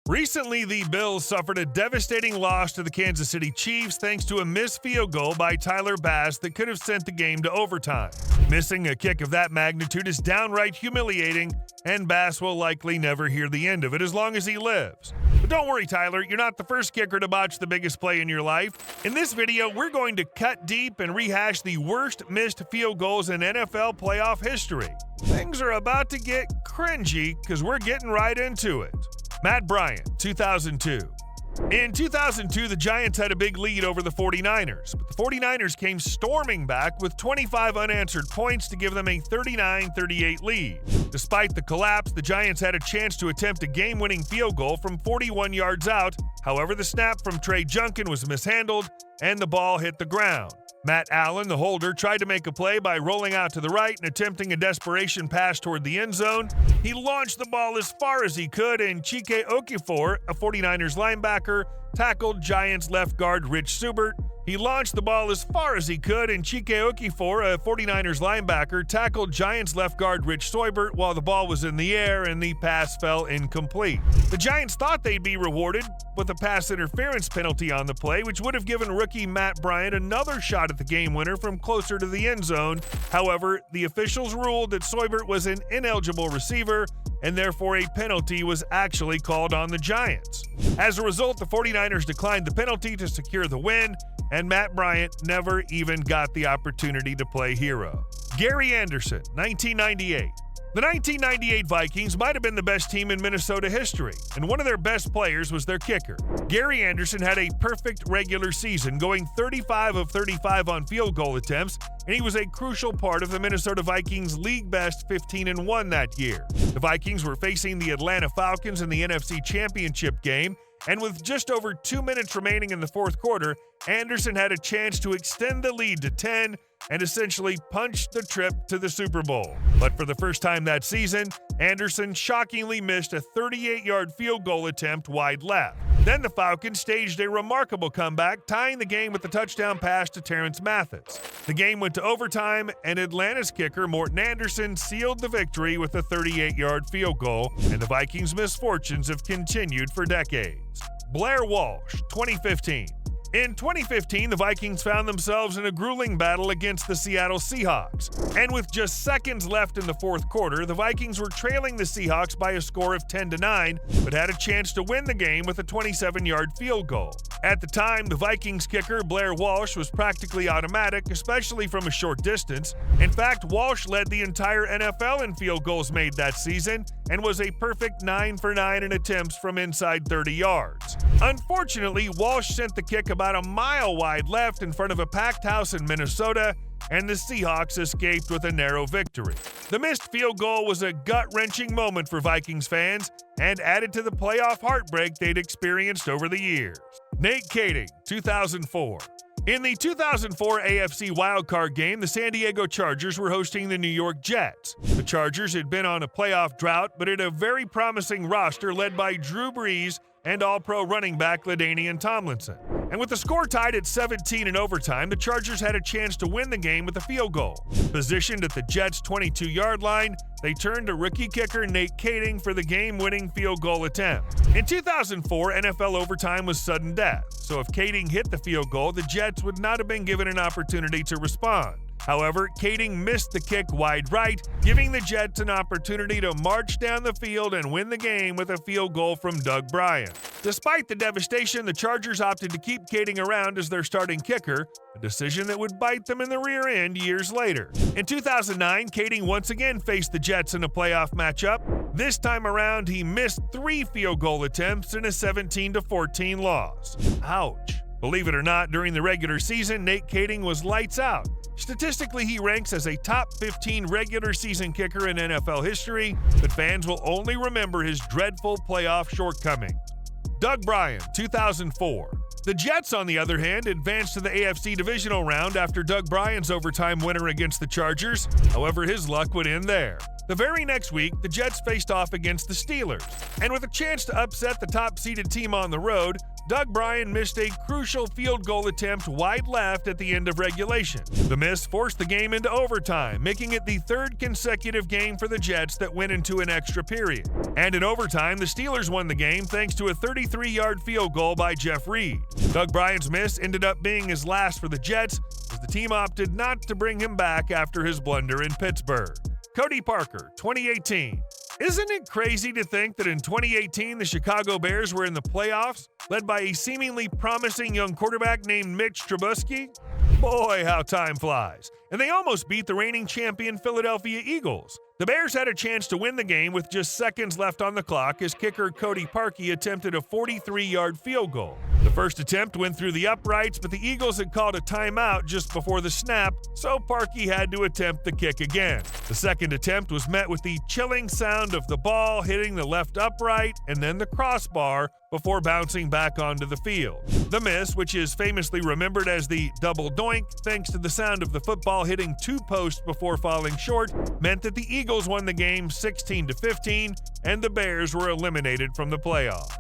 Recently, the Bills suffered a devastating loss to the Kansas City Chiefs thanks to a missed field goal by Tyler Bass that could have sent the game to overtime. Missing a kick of that magnitude is downright humiliating, and Bass will likely never hear the end of it as long as he lives. But don't worry, Tyler, you're not the first kicker to botch the biggest play in your life. In this video, we're going to cut deep and rehash the worst missed field goals in NFL playoff history. Things are about to get cringy because we're getting right into it. Matt Bryant, 2002. In 2002, the Giants had a big lead over the 49ers, but the 49ers came storming back with 25 unanswered points to give them a 39-38 lead. Despite the collapse, the Giants had a chance to attempt a game-winning field goal from 41 yards out. However, the snap from Trey Junkin was mishandled, and the ball hit the ground. Matt Allen, the holder, tried to make a play by rolling out to the right and attempting a desperation pass toward the end zone. He launched the ball as far as he could, and Chike Okorafor, a 49ers linebacker, tackled Giants left guard Rich Subert. He launched the ball as far as he could, and Chike Okorafor, a 49ers linebacker, tackled Giants left guard Rich Seubert while the ball was in the air and the pass fell incomplete. The Giants thought they'd be rewarded with a pass interference penalty on the play, which would have given rookie Matt Bryant another shot at the game winner from closer to the end zone. However, the officials ruled that Seubert was an ineligible receiver, and therefore a penalty was actually called on the Giants. As a result, the 49ers declined the penalty to secure the win, and Matt Bryant never even got the opportunity to play hero. Gary Anderson, 1998. The 1998 Vikings might have been the best team in Minnesota history, and one of their best players was their kicker. Gary Anderson had a perfect regular season, going 35 of 35 on field goal attempts, and he was a crucial part of the Minnesota Vikings' league-best 15-1 that year. The Vikings were facing the Atlanta Falcons in the NFC Championship game, and with just over 2 minutes remaining in the fourth quarter, Anderson had a chance to extend the lead to 10 and essentially punched the trip to the Super Bowl. But for the first time that season, Anderson shockingly missed a 38-yard field goal attempt wide left. Then the Falcons staged a remarkable comeback, tying the game with a touchdown pass to Terrence Mathis. The game went to overtime, and Atlanta's kicker Morten Andersen sealed the victory with a 38-yard field goal, and the Vikings' misfortunes have continued for decades. Blair Walsh, 2015. In 2015, the Vikings found themselves in a grueling battle against the Seattle Seahawks. And with just seconds left in the fourth quarter, the Vikings were trailing the Seahawks by a score of 10-9, but had a chance to win the game with a 27-yard field goal. At the time, the Vikings kicker Blair Walsh was practically automatic, especially from a short distance. In fact, Walsh led the entire NFL in field goals made that season and was a perfect 9 for 9 in attempts from inside 30 yards. Unfortunately, Walsh sent the kick about a mile wide left in front of a packed house in Minnesota, and the Seahawks escaped with a narrow victory. The missed field goal was a gut-wrenching moment for Vikings fans and added to the playoff heartbreak they'd experienced over the years. Nate Kaeding, 2004. In the 2004 AFC wildcard game, the San Diego Chargers were hosting the New York Jets. The Chargers had been on a playoff drought, but had a very promising roster led by Drew Brees and All-Pro running back LaDainian Tomlinson. And with the score tied at 17 in overtime, the Chargers had a chance to win the game with a field goal. Positioned at the Jets' 22-yard line, they turned to rookie kicker Nate Kaeding for the game-winning field goal attempt. In 2004, NFL overtime was sudden death, so if Kaeding hit the field goal, the Jets would not have been given an opportunity to respond. However, Kaeding missed the kick wide right, giving the Jets an opportunity to march down the field and win the game with a field goal from Doug Bryan. Despite the devastation, the Chargers opted to keep Kaeding around as their starting kicker, a decision that would bite them in the rear end years later. In 2009, Kaeding once again faced the Jets in a playoff matchup. This time around, he missed 3 field goal attempts in a 17-14 loss. Ouch. Believe it or not, during the regular season, Nate Kaeding was lights out. Statistically, he ranks as a top 15 regular season kicker in NFL history, but fans will only remember his dreadful playoff shortcomings. Doug Bryan, 2004. The Jets, on the other hand, advanced to the AFC divisional round after Doug Bryan's overtime winner against the Chargers. However, his luck would end there. The very next week, the Jets faced off against the Steelers, and with a chance to upset the top-seeded team on the road, Bryan missed a crucial field goal attempt wide left at the end of regulation. The miss forced the game into overtime, making it the third consecutive game for the Jets that went into an extra period. And in overtime, the Steelers won the game thanks to a 33-yard field goal by Jeff Reed. Bryan's miss ended up being his last for the Jets, as the team opted not to bring him back after his blunder in Pittsburgh. Cody Parker, 2018. Isn't it crazy to think that in 2018 the Chicago Bears were in the playoffs, led by a seemingly promising young quarterback named Mitch Trubisky? Boy, how time flies. And they almost beat the reigning champion Philadelphia Eagles. The Bears had a chance to win the game with just seconds left on the clock as kicker Cody Parker attempted a 43-yard field goal. The first attempt went through the uprights, but the Eagles had called a timeout just before the snap, so Parker had to attempt the kick again. The second attempt was met with the chilling sound of the ball hitting the left upright and then the crossbar before bouncing back onto the field. The miss, which is famously remembered as the double doink thanks to the sound of the football hitting two posts before falling short, meant that the Eagles won the game 16-15 and the Bears were eliminated from the playoffs.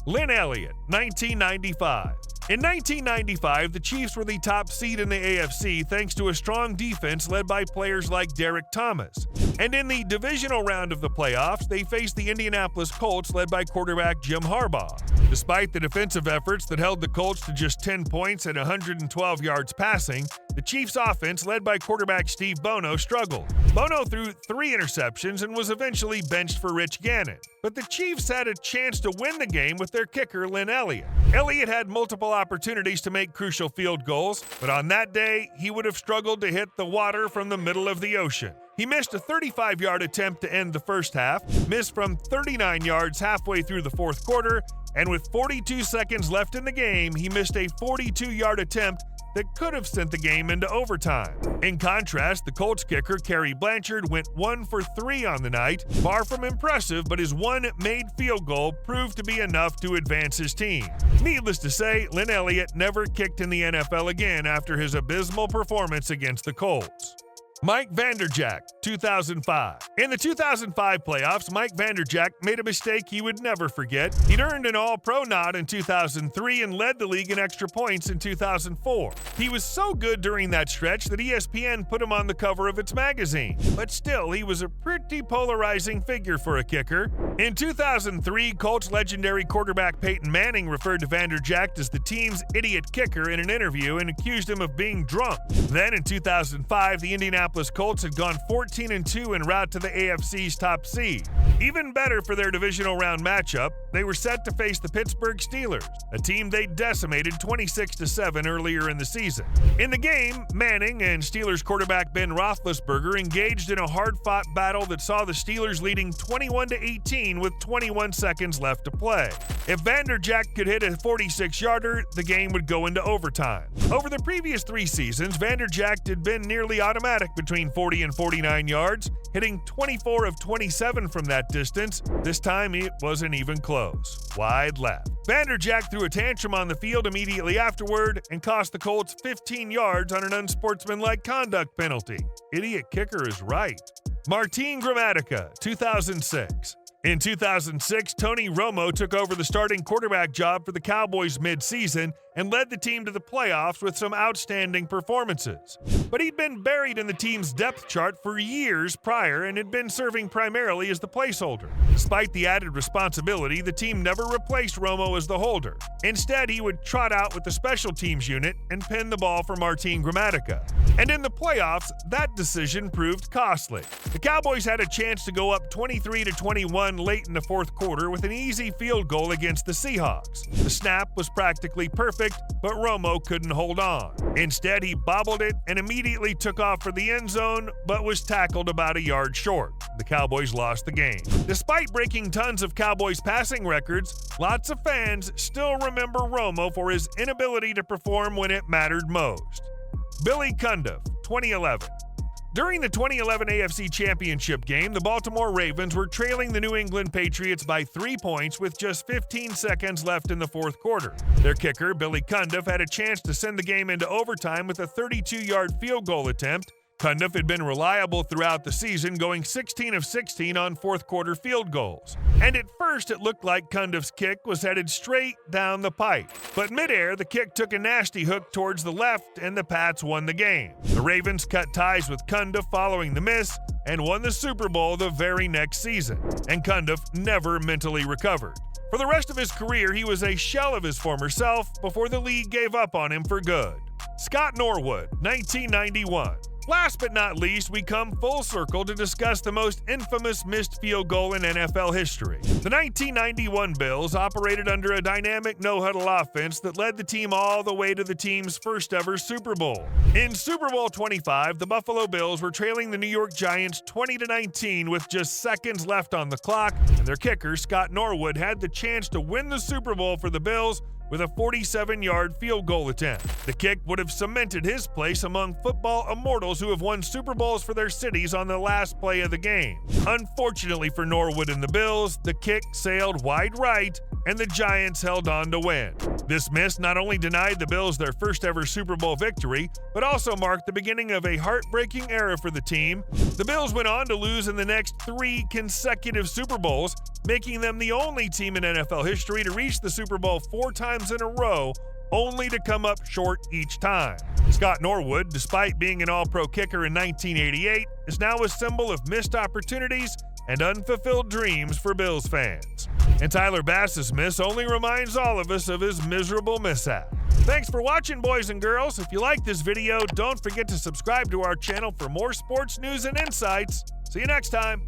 Lynn Elliott, 1995. In 1995, the Chiefs were the top seed in the AFC thanks to a strong defense led by players like Derek Thomas. And in the divisional round of the playoffs, they faced the Indianapolis Colts led by quarterback Jim Harbaugh. Despite the defensive efforts that held the Colts to just 10 points and 112 yards passing, the Chiefs' offense led by quarterback Steve Bono struggled. Bono threw 3 interceptions and was eventually benched for Rich Gannon. But the Chiefs had a chance to win the game with their kicker, Lynn Elliott. Elliott had multiple opportunities to make crucial field goals, but on that day, he would have struggled to hit the water from the middle of the ocean. He missed a 35-yard attempt to end the first half, missed from 39 yards halfway through the fourth quarter, and with 42 seconds left in the game, he missed a 42-yard attempt that could have sent the game into overtime. In contrast, the Colts kicker, Kerry Blanchard, went 1 for 3 on the night. Far from impressive, but his one made field goal proved to be enough to advance his team. Needless to say, Lynn Elliott never kicked in the NFL again after his abysmal performance against the Colts. Mike Vanderjack, 2005. In the 2005 playoffs, Mike Vanderjack made a mistake he would never forget. He'd earned an All-Pro nod in 2003 and led the league in extra points in 2004. He was so good during that stretch that ESPN put him on the cover of its magazine. But still, he was a pretty polarizing figure for a kicker. In 2003, Colts legendary quarterback Peyton Manning referred to Vanderjack as the team's idiot kicker in an interview and accused him of being drunk. Then in 2005, the Indianapolis Colts had gone 14-2 en route to the AFC's top seed. Even better for their divisional round matchup, they were set to face the Pittsburgh Steelers, a team they decimated 26-7 earlier in the season. In the game, Manning and Steelers quarterback Ben Roethlisberger engaged in a hard-fought battle that saw the Steelers leading 21-18 with 21 seconds left to play. If Vanderjack could hit a 46-yarder, the game would go into overtime. Over the previous 3 seasons, Vanderjack had been nearly automatic between 40 and 49 yards, hitting 24 of 27 from that distance. This time it wasn't even close. Wide left. Vanderjack threw a tantrum on the field immediately afterward and cost the Colts 15 yards on an unsportsmanlike conduct penalty. Idiot kicker is right. Martin Gramatica, 2006. In 2006, Tony Romo took over the starting quarterback job for the Cowboys mid-season and led the team to the playoffs with some outstanding performances. But he'd been buried in the team's depth chart for years prior and had been serving primarily as the placeholder. Despite the added responsibility, the team never replaced Romo as the holder. Instead, he would trot out with the special teams unit and pin the ball for Martin Gramatica. And in the playoffs, that decision proved costly. The Cowboys had a chance to go up 23-21 late in the fourth quarter with an easy field goal against the Seahawks. The snap was practically perfect, but Romo couldn't hold on. Instead, he bobbled it and immediately took off for the end zone, but was tackled about a yard short. The Cowboys lost the game. Despite breaking tons of Cowboys passing records, lots of fans still remember Romo for his inability to perform when it mattered most. Billy Kundu, 2011. During the 2011 AFC Championship game, the Baltimore Ravens were trailing the New England Patriots by 3 points with just 15 seconds left in the fourth quarter. Their kicker, Billy Kundu, had a chance to send the game into overtime with a 32-yard field goal attempt, Kundu had been reliable throughout the season, going 16 of 16 on fourth-quarter field goals. And at first, it looked like Kundu's kick was headed straight down the pipe. But midair, the kick took a nasty hook towards the left, and the Pats won the game. The Ravens cut ties with Kundu following the miss and won the Super Bowl the very next season. And Kundu never mentally recovered. For the rest of his career, he was a shell of his former self before the league gave up on him for good. Scott Norwood, 1991. Last but not least, we come full circle to discuss the most infamous missed field goal in NFL history. The 1991 Bills operated under a dynamic no-huddle offense that led the team all the way to the team's first ever Super Bowl. In Super Bowl 25, the Buffalo Bills were trailing the New York Giants 20-19 with just seconds left on the clock, and their kicker, Scott Norwood, had the chance to win the Super Bowl for the Bills with a 47-yard field goal attempt. The kick would have cemented his place among football immortals who have won Super Bowls for their cities on the last play of the game. Unfortunately for Norwood and the Bills, the kick sailed wide right, and the Giants held on to win. This miss not only denied the Bills their first ever Super Bowl victory, but also marked the beginning of a heartbreaking era for the team. The Bills went on to lose in the next 3 consecutive Super Bowls, making them the only team in NFL history to reach the Super Bowl 4 times in a row, only to come up short each time. Scott Norwood, despite being an All-Pro kicker in 1988, is now a symbol of missed opportunities and unfulfilled dreams for Bills fans. And Tyler Bass's miss only reminds all of us of his miserable mishap. Thanks for watching, boys and girls. If you like this video, don't forget to subscribe to our channel for more sports news and insights. See you next time.